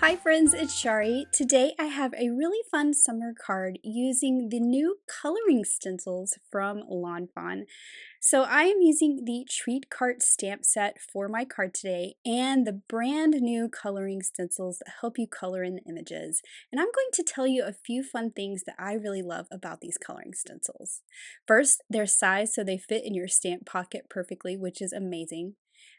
Hi friends, it's Shari. Today I have a really fun summer card using the new coloring stencils from Lawn Fawn. So I am using the Treat Cart stamp set for my card today and the brand new coloring stencils that help you color in the images. And I'm going to tell you a few fun things that I really love about these coloring stencils. First, their size so they fit in your stamp pocket perfectly, which is amazing.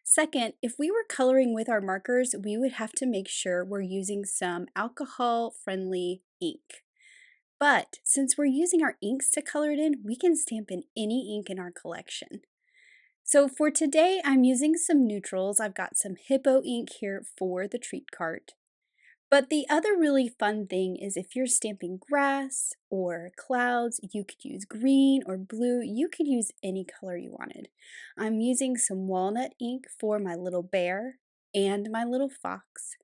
Second, if we were coloring with our markers, we would have to make sure we're using some alcohol-friendly ink. But since we're using our inks to color it in, we can stamp in any ink in our collection. So for today, I'm using some neutrals. I've got some Hippo ink here for the treat cart. But the other really fun thing is if you're stamping grass or clouds, you could use green or blue. You could use any color you wanted. I'm using some walnut ink for my little bear and my little fox.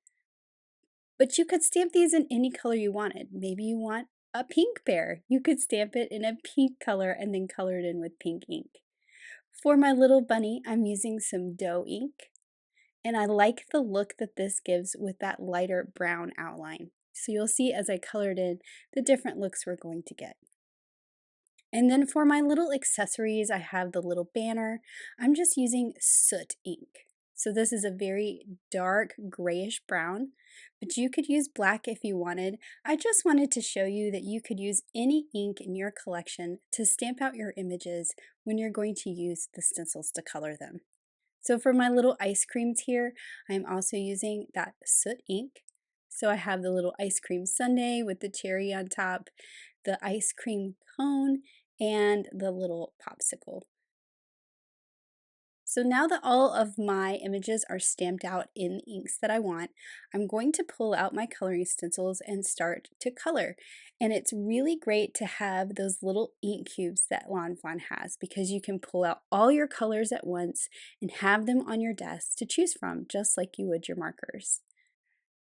But you could stamp these in any color you wanted. Maybe you want a pink bear. You could stamp it in a pink color and then color it in with pink ink. For my little bunny, I'm using some dough ink. And I like the look that this gives with that lighter brown outline. So you'll see as I colored in the different looks we're going to get. And then for my little accessories, I have the little banner. I'm just using soot ink. So this is a very dark grayish brown, but you could use black if you wanted. I just wanted to show you that you could use any ink in your collection to stamp out your images when you're going to use the stencils to color them. So for my little ice creams here, I'm also using that soot ink. So I have the little ice cream sundae with the cherry on top, the ice cream cone, and the little popsicle. So now that all of my images are stamped out in the inks that I want, I'm going to pull out my coloring stencils and start to color. And it's really great to have those little ink cubes that Lawn Fawn has because you can pull out all your colors at once and have them on your desk to choose from, just like you would your markers.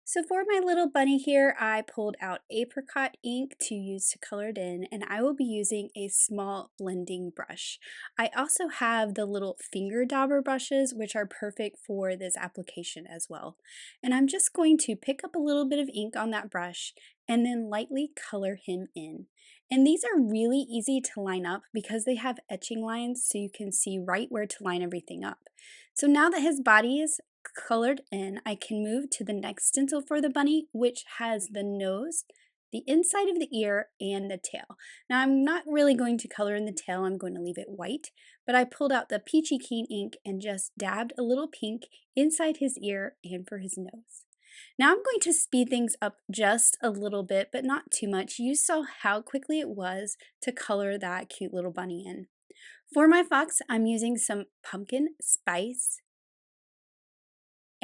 So for my little bunny here, I pulled out apricot ink to use to color it in, and I will be using a small blending brush. I also have the little finger dauber brushes, which are perfect for this application as well. And I'm just going to pick up a little bit of ink on that brush and then lightly color him in. And these are really easy to line up because they have etching lines so you can see right where to line everything up. So now that his body is colored in, I can move to the next stencil for the bunny, which has the nose, the inside of the ear, and the tail. Now I'm not really going to color in the tail, I'm going to leave it white, but I pulled out the peachy keen ink and just dabbed a little pink inside his ear and for his nose. Now I'm going to speed things up just a little bit, but not too much. You saw how quickly it was to color that cute little bunny in. For my fox, I'm using some pumpkin spice.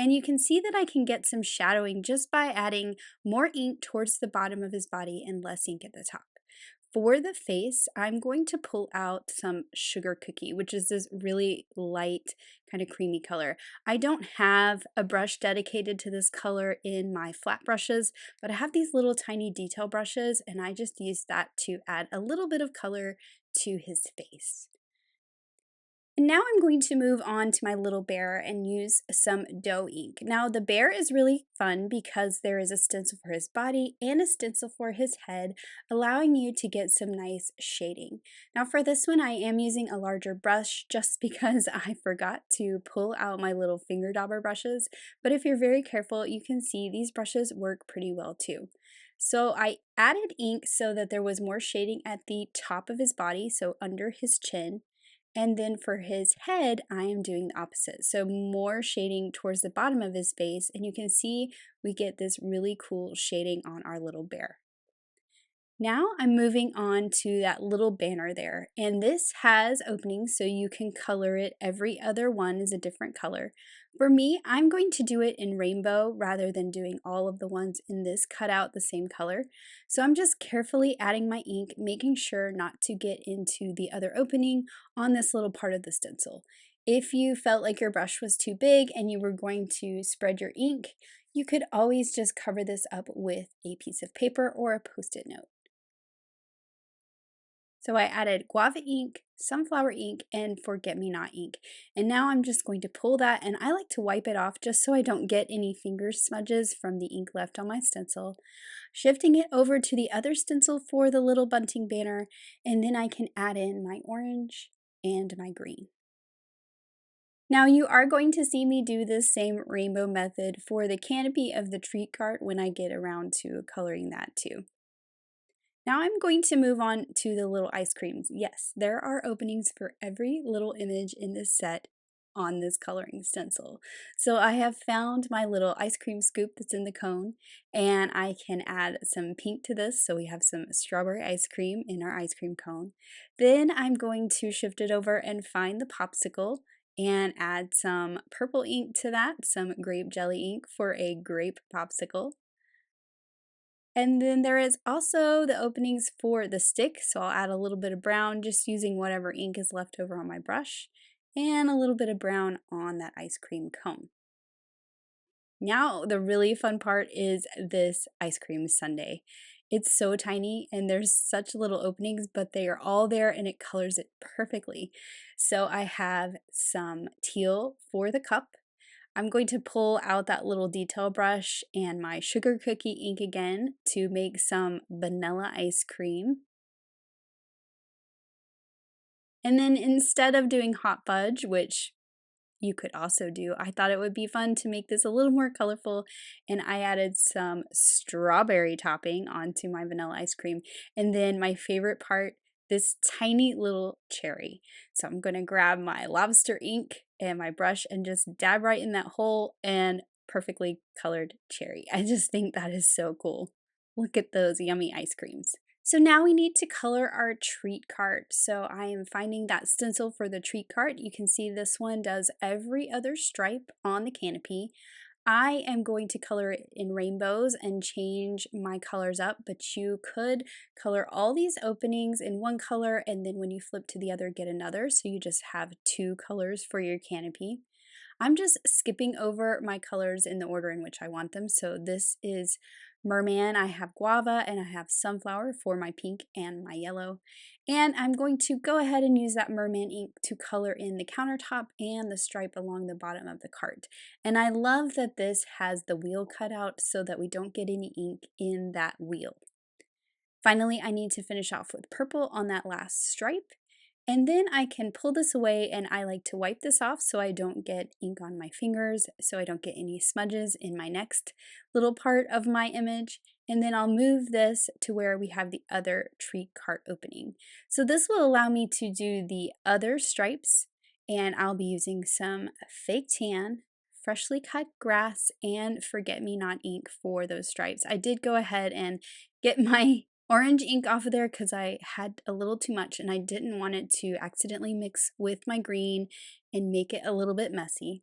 And you can see that I can get some shadowing just by adding more ink towards the bottom of his body and less ink at the top. For the face, I'm going to pull out some sugar cookie, which is this really light kind of creamy color. I don't have a brush dedicated to this color in my flat brushes, but I have these little tiny detail brushes and I just use that to add a little bit of color to his face. And now I'm going to move on to my little bear and use some dough ink. Now the bear is really fun because there is a stencil for his body and a stencil for his head, allowing you to get some nice shading. Now for this one I am using a larger brush just because I forgot to pull out my little finger dauber brushes, but if you're very careful you can see these brushes work pretty well too. So I added ink so that there was more shading at the top of his body, so under his chin. And then for his head, I am doing the opposite. So more shading towards the bottom of his face, and you can see we get this really cool shading on our little bear. Now I'm moving on to that little banner there, and this has openings so you can color it. Every other one is a different color. For me, I'm going to do it in rainbow rather than doing all of the ones in this cutout the same color. So I'm just carefully adding my ink, making sure not to get into the other opening on this little part of the stencil. If you felt like your brush was too big and you were going to spread your ink, you could always just cover this up with a piece of paper or a Post-it note. So I added guava ink, sunflower ink, and forget-me-not ink. And now I'm just going to pull that, and I like to wipe it off just so I don't get any finger smudges from the ink left on my stencil. Shifting it over to the other stencil for the little bunting banner, and then I can add in my orange and my green. Now you are going to see me do this same rainbow method for the canopy of the treat cart when I get around to coloring that too. Now I'm going to move on to the little ice creams. Yes, there are openings for every little image in this set on this coloring stencil. So I have found my little ice cream scoop that's in the cone, and I can add some pink to this so we have some strawberry ice cream in our ice cream cone. Then I'm going to shift it over and find the popsicle and add some purple ink to that, some grape jelly ink for a grape popsicle. And then there is also the openings for the stick, so I'll add a little bit of brown just using whatever ink is left over on my brush, and a little bit of brown on that ice cream cone. Now the really fun part is this ice cream sundae. It's so tiny and there's such little openings, but they are all there and it colors it perfectly. So I have some teal for the cup. I'm going to pull out that little detail brush and my sugar cookie ink again to make some vanilla ice cream. And then instead of doing hot fudge, which you could also do, I thought it would be fun to make this a little more colorful, and I added some strawberry topping onto my vanilla ice cream. And then my favorite part, this tiny little cherry. So I'm gonna grab my lobster ink and my brush and just dab right in that hole and perfectly colored cherry. I just think that is so cool. Look at those yummy ice creams. So now we need to color our treat cart. So I am finding that stencil for the treat cart. You can see this one does every other stripe on the canopy. I am going to color it in rainbows and change my colors up, but you could color all these openings in one color and then when you flip to the other, get another. So you just have two colors for your canopy. I'm just skipping over my colors in the order in which I want them. So this is merman, I have guava, and I have sunflower for my pink and my yellow. And I'm going to go ahead and use that merman ink to color in the countertop and the stripe along the bottom of the cart. And I love that this has the wheel cut out so that we don't get any ink in that wheel. Finally, I need to finish off with purple on that last stripe. And then I can pull this away, and I like to wipe this off so I don't get ink on my fingers, so I don't get any smudges in my next little part of my image. And then I'll move this to where we have the other treat cart opening. So this will allow me to do the other stripes, and I'll be using some fake tan, freshly cut grass, and forget-me-not ink for those stripes. I did go ahead and get my orange ink off of there because I had a little too much and I didn't want it to accidentally mix with my green and make it a little bit messy.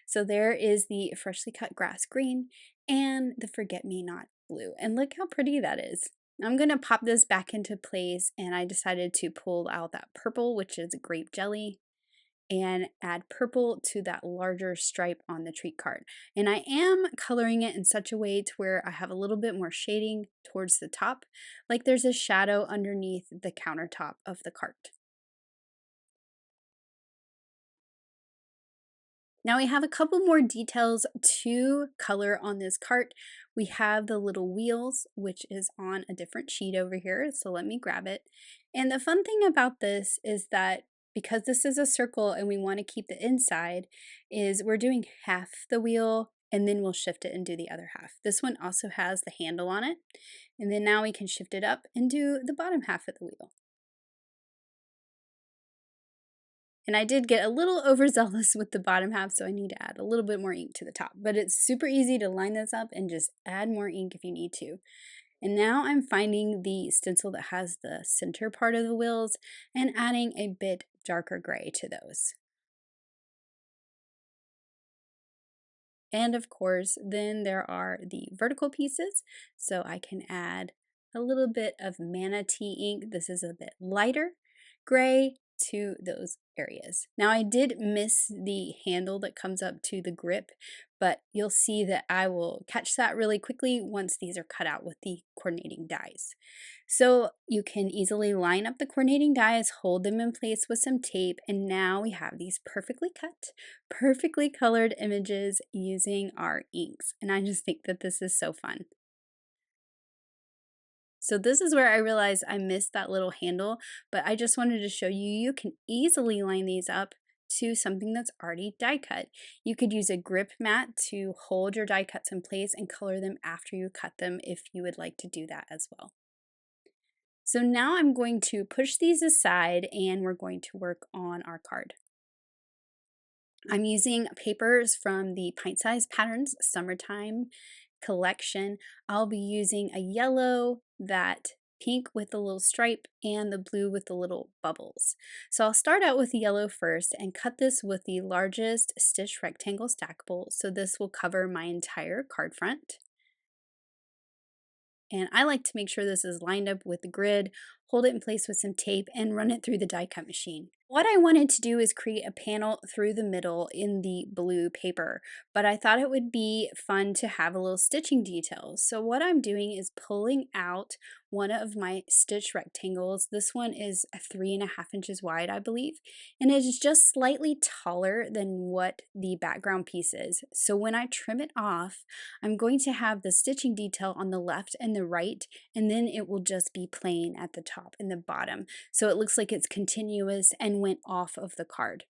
So there is the freshly cut grass green and the forget-me-not blue. And look how pretty that is. I'm going to pop this back into place, and I decided to pull out that purple, which is grape jelly, and add purple to that larger stripe on the treat cart. And I am coloring it in such a way to where I have a little bit more shading towards the top, like there's a shadow underneath the countertop of the cart. Now we have a couple more details to color on this cart. We have the little wheels, which is on a different sheet over here, so let me grab it. And the fun thing about this is that because this is a circle and we want to keep the inside, is we're doing half the wheel and then we'll shift it and do the other half. This one also has the handle on it, and then now we can shift it up and do the bottom half of the wheel. And I did get a little overzealous with the bottom half, so I need to add a little bit more ink to the top. But it's super easy to line this up and just add more ink if you need to. And now I'm finding the stencil that has the center part of the wheels and adding a bit darker gray to those. And of course, then there are the vertical pieces. So I can add a little bit of manatee ink. This is a bit lighter gray, to those areas. Now I did miss the handle that comes up to the grip, but you'll see that I will catch that really quickly once these are cut out with the coordinating dies. So you can easily line up the coordinating dies, hold them in place with some tape, and now we have these perfectly cut, perfectly colored images using our inks. And I just think that this is so fun. So this is where I realized I missed that little handle, but I just wanted to show you, you can easily line these up to something that's already die cut. You could use a grip mat to hold your die cuts in place and color them after you cut them if you would like to do that as well. So now I'm going to push these aside and we're going to work on our card. I'm using papers from the Pint Size Patterns Summertime collection. I'll be using a yellow, that pink with the little stripe, and the blue with the little bubbles. So I'll start out with the yellow first and cut this with the largest stitch rectangle stackable, so this will cover my entire card front. And I like to make sure this is lined up with the grid, hold it in place with some tape, and run it through the die cut machine. What I wanted to do is create a panel through the middle in the blue paper, but I thought it would be fun to have a little stitching detail. So what I'm doing is pulling out one of my stitch rectangles. This one is 3.5 inches wide, I believe, and it is just slightly taller than what the background piece is. So when I trim it off, I'm going to have the stitching detail on the left and the right, and then it will just be plain at the top and the bottom. So it looks like it's continuous and went off of the card.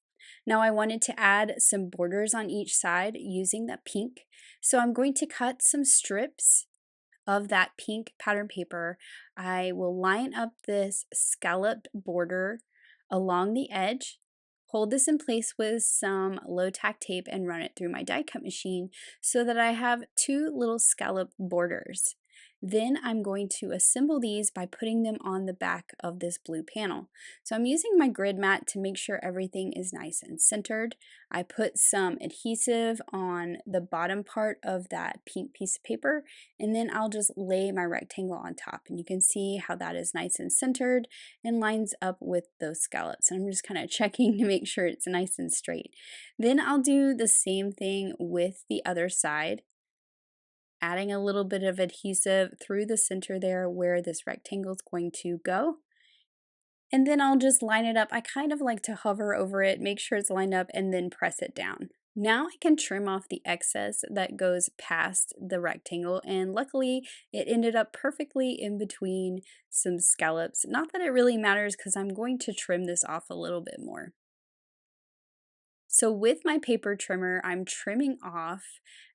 Now I wanted to add some borders on each side using the pink. So I'm going to cut some strips of that pink pattern paper. I will line up this scalloped border along the edge, hold this in place with some low tack tape, and run it through my die cut machine so that I have two little scallop borders. Then I'm going to assemble these by putting them on the back of this blue panel. So I'm using my grid mat to make sure everything is nice and centered. I put some adhesive on the bottom part of that pink piece of paper, and then I'll just lay my rectangle on top. And you can see how that is nice and centered and lines up with those scallops. And I'm just kind of checking to make sure it's nice and straight. Then I'll do the same thing with the other side, adding a little bit of adhesive through the center there where this rectangle is going to go. And then I'll just line it up. I kind of like to hover over it, make sure it's lined up, and then press it down. Now I can trim off the excess that goes past the rectangle, and luckily it ended up perfectly in between some scallops. Not that it really matters because I'm going to trim this off a little bit more. So with my paper trimmer, I'm trimming off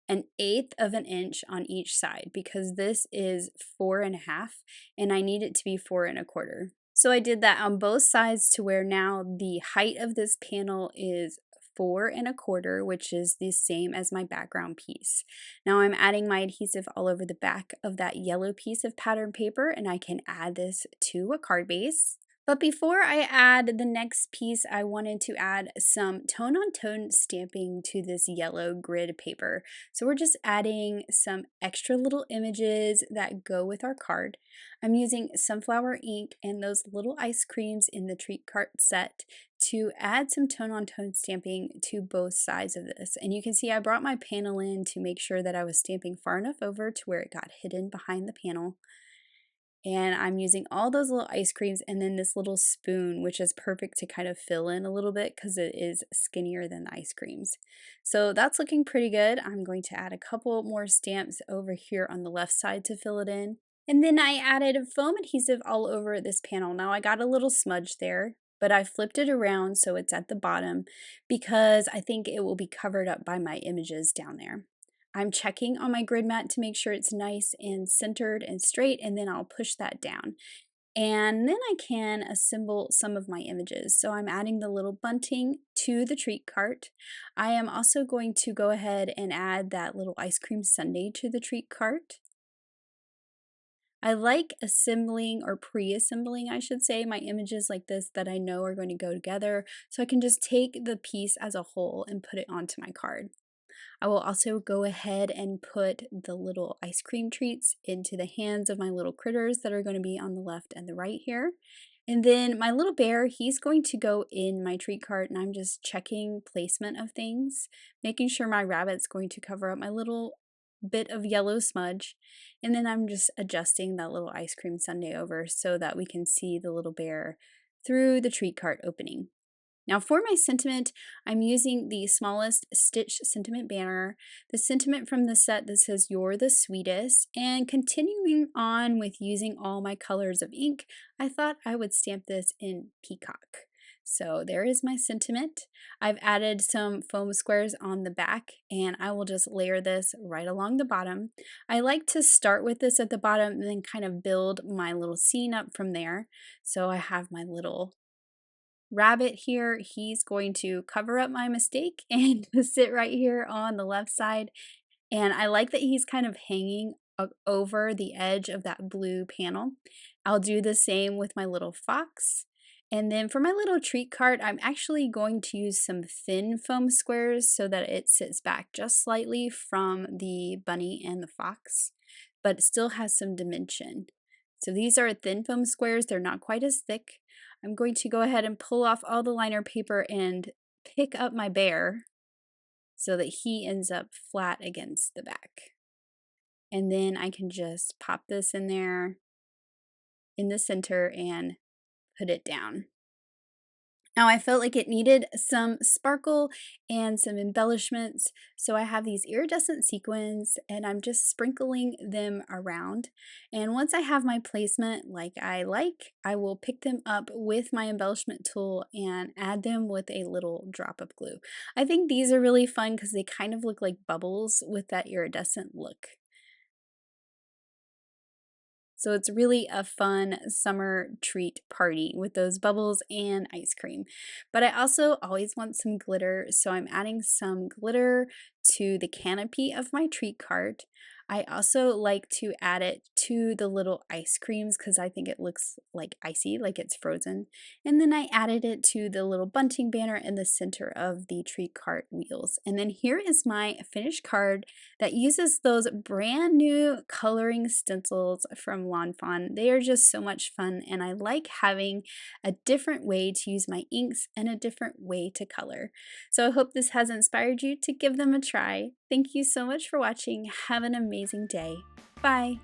1/8 of an inch on each side because this is 4.5 and I need it to be 4 1/4. So I did that on both sides to where now the height of this panel is 4 1/4, which is the same as my background piece. Now I'm adding my adhesive all over the back of that yellow piece of pattern paper, and I can add this to a card base. But before I add the next piece, I wanted to add some tone-on-tone stamping to this yellow grid paper. So we're just adding some extra little images that go with our card. I'm using sunflower ink and those little ice creams in the treat cart set to add some tone-on-tone stamping to both sides of this. And you can see I brought my panel in to make sure that I was stamping far enough over to where it got hidden behind the panel. And I'm using all those little ice creams and then this little spoon, which is perfect to kind of fill in a little bit because it is skinnier than the ice creams. So that's looking pretty good. I'm going to add a couple more stamps over here on the left side to fill it in. And then I added foam adhesive all over this panel. Now I got a little smudge there, but I flipped it around so it's at the bottom because I think it will be covered up by my images down there. I'm checking on my grid mat to make sure it's nice and centered and straight, and then I'll push that down. And then I can assemble some of my images. So I'm adding the little bunting to the treat cart. I am also going to go ahead and add that little ice cream sundae to the treat cart. I like assembling or pre-assembling, I should say, my images like this that I know are going to go together, so I can just take the piece as a whole and put it onto my card. I will also go ahead and put the little ice cream treats into the hands of my little critters that are going to be on the left and the right here. And then my little bear, he's going to go in my treat cart, and I'm just checking placement of things, making sure my rabbit's going to cover up my little bit of yellow smudge. And then I'm just adjusting that little ice cream sundae over so that we can see the little bear through the treat cart opening. Now for my sentiment, I'm using the smallest stitch sentiment banner, the sentiment from the set that says "You're the sweetest," and continuing on with using all my colors of ink, I thought I would stamp this in peacock. So there is my sentiment. I've added some foam squares on the back, and I will just layer this right along the bottom. I like to start with this at the bottom and then kind of build my little scene up from there. So I have my little rabbit here. He's going to cover up my mistake and sit right here on the left side. And I like that he's kind of hanging over the edge of that blue panel. I'll do the same with my little fox. And then for my little treat cart, I'm actually going to use some thin foam squares so that it sits back just slightly from the bunny and the fox, but it still has some dimension. So these are thin foam squares, they're not quite as thick. I'm going to go ahead and pull off all the liner paper and pick up my bear so that he ends up flat against the back. And then I can just pop this in there in the center and put it down. Now I felt like it needed some sparkle and some embellishments, so I have these iridescent sequins and I'm just sprinkling them around. And once I have my placement like, I will pick them up with my embellishment tool and add them with a little drop of glue. I think these are really fun because they kind of look like bubbles with that iridescent look. So it's really a fun summer treat party with those bubbles and ice cream. But I also always want some glitter, so I'm adding some glitter to the canopy of my treat cart. I also like to add it to the little ice creams because I think it looks like icy, like it's frozen. And then I added it to the little bunting banner in the center of the treat cart wheels. And then here is my finished card that uses those brand new coloring stencils from Lawn Fawn. They are just so much fun, and I like having a different way to use my inks and a different way to color. So I hope this has inspired you to give them a try. Thank you so much for watching. Have an amazing day. Bye.